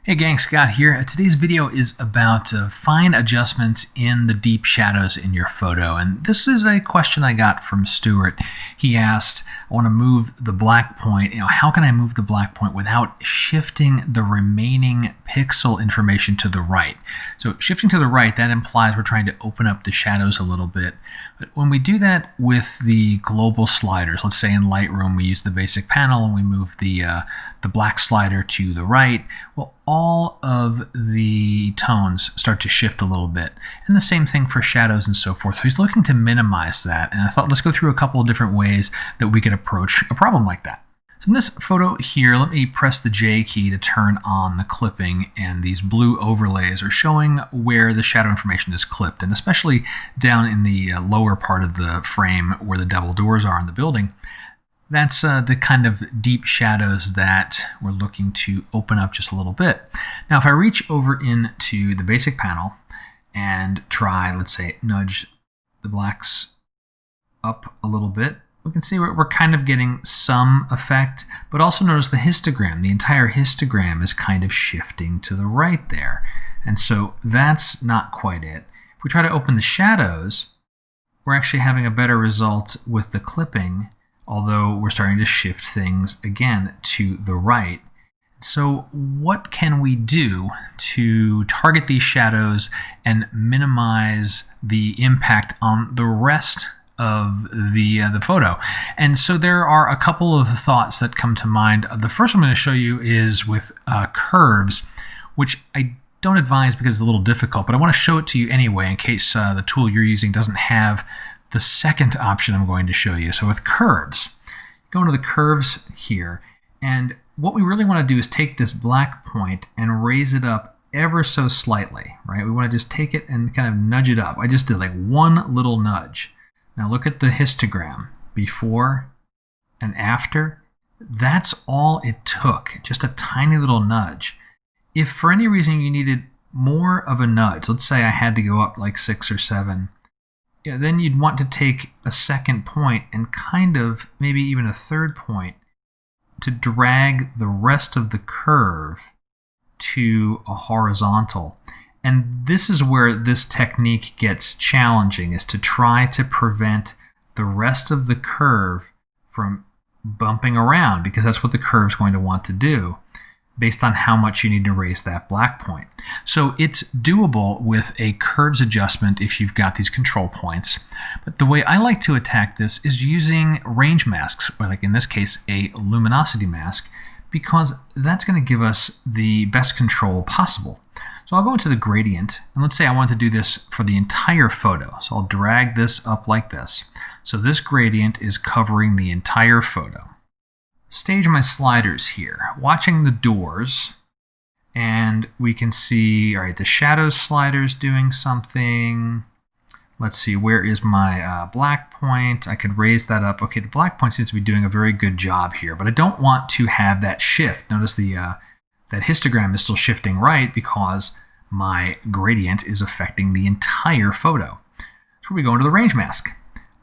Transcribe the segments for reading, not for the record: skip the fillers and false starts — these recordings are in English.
Hey gang, Scott here. Today's video is about fine adjustments in the deep shadows in your photo. And this is a question I got from Stuart. He asked, I want to move the black point. How can I move the black point without shifting the remaining pixel information to the right? So shifting to the right, that implies we're trying to open up the shadows a little bit. But when we do that with the global sliders, let's say in Lightroom, we use the basic panel and we move the black slider to the right, well, all of the tones start to shift a little bit. And the same thing for shadows and so forth. So he's looking to minimize that. And I thought, let's go through a couple of different ways that we could approach a problem like that. So in this photo here, let me press the J key to turn on the clipping, and these blue overlays are showing where the shadow information is clipped, and especially down in the lower part of the frame where the double doors are in the building. That's the kind of deep shadows that we're looking to open up just a little bit. Now, if I reach over into the basic panel and try, let's say, nudge the blacks up a little bit, we can see we're kind of getting some effect, but also notice the histogram. The entire histogram is kind of shifting to the right there. And so that's not quite it. If we try to open the shadows, we're actually having a better result with the clipping, although we're starting to shift things again to the right. So what can we do to target these shadows and minimize the impact on the rest of the photo? And so there are a couple of thoughts that come to mind. The first one I'm going to show you is with curves, which I don't advise because it's a little difficult, but I want to show it to you anyway in case the tool you're using doesn't have the second option I'm going to show you. So with curves, go into the curves here, and what we really want to do is take this black point and raise it up ever so slightly, right? We want to just take it and kind of nudge it up. I just did like one little nudge. Now look at the histogram, before and after. That's all it took, just a tiny little nudge. If for any reason you needed more of a nudge, let's say I had to go up like 6 or 7, then you'd want to take a second point and kind of maybe even a third point to drag the rest of the curve to a horizontal. And this is where this technique gets challenging, is to try to prevent the rest of the curve from bumping around, because that's what the curve is going to want to do based on how much you need to raise that black point. So it's doable with a curves adjustment if you've got these control points. But the way I like to attack this is using range masks, or like in this case, a luminosity mask, because that's going to give us the best control possible. So I'll go into the gradient, and let's say I want to do this for the entire photo. So I'll drag this up like this. So this gradient is covering the entire photo. Stage my sliders here, watching the doors, and we can see, all right, the shadows slider's doing something. Let's see, where is my black point? I could raise that up. Okay, the black point seems to be doing a very good job here, but I don't want to have that shift. Notice that histogram is still shifting right because my gradient is affecting the entire photo. So we go into the range mask.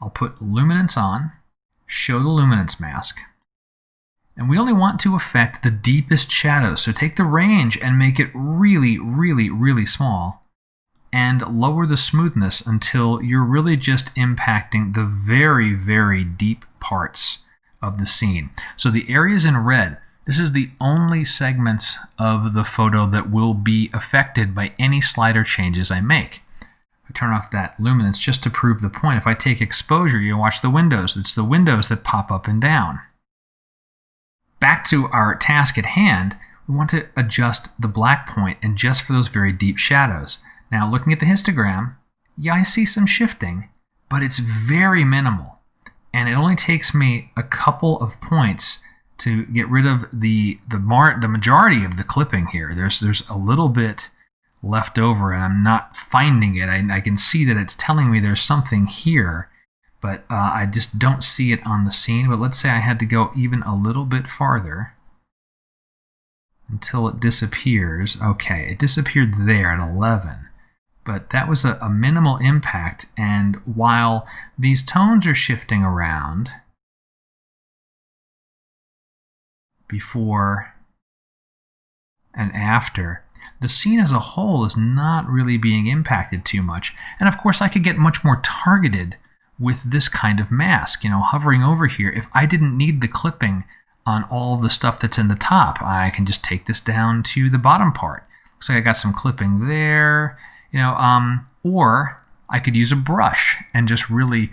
I'll put luminance on, show the luminance mask. And we only want to affect the deepest shadows. So take the range and make it really, really, really small, and lower the smoothness until you're really just impacting the very, very deep parts of the scene. So the areas in red, this is the only segments of the photo that will be affected by any slider changes I make. I turn off that luminance just to prove the point. If I take exposure, you watch the windows. It's the windows that pop up and down. Back to our task at hand, we want to adjust the black point, and just for those very deep shadows. Now looking at the histogram, yeah, I see some shifting, but it's very minimal. And it only takes me a couple of points to get rid of the majority of the clipping here. There's a little bit left over, and I'm not finding it. I can see that it's telling me there's something here, but I just don't see it on the scene. But let's say I had to go even a little bit farther until it disappears. Okay, it disappeared there at 11. But that was a minimal impact. And while these tones are shifting around, before and after, the scene as a whole is not really being impacted too much. And of course, I could get much more targeted with this kind of mask. Hovering over here, if I didn't need the clipping on all of the stuff that's in the top, I can just take this down to the bottom part. Looks like I got some clipping there, or I could use a brush and just really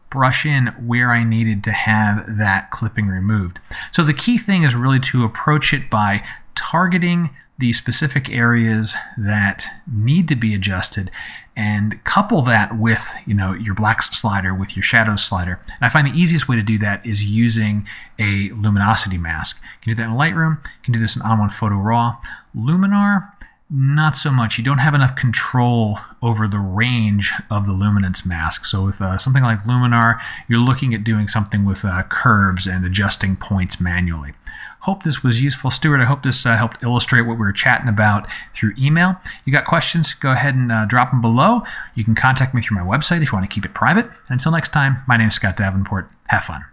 brush in where I needed to have that clipping removed. So the key thing is really to approach it by targeting the specific areas that need to be adjusted and couple that with your blacks slider, with your shadows slider. And I find the easiest way to do that is using a luminosity mask. You can do that in Lightroom. You can do this in On1 Photo Raw. Luminar, not so much. You don't have enough control over the range of the luminance mask. So with something like Luminar, you're looking at doing something with curves and adjusting points manually. Hope this was useful, Stuart. I hope this helped illustrate what we were chatting about through email. You got questions, go ahead and drop them below. You can contact me through my website if you want to keep it private. Until next time, my name is Scott Davenport. Have fun.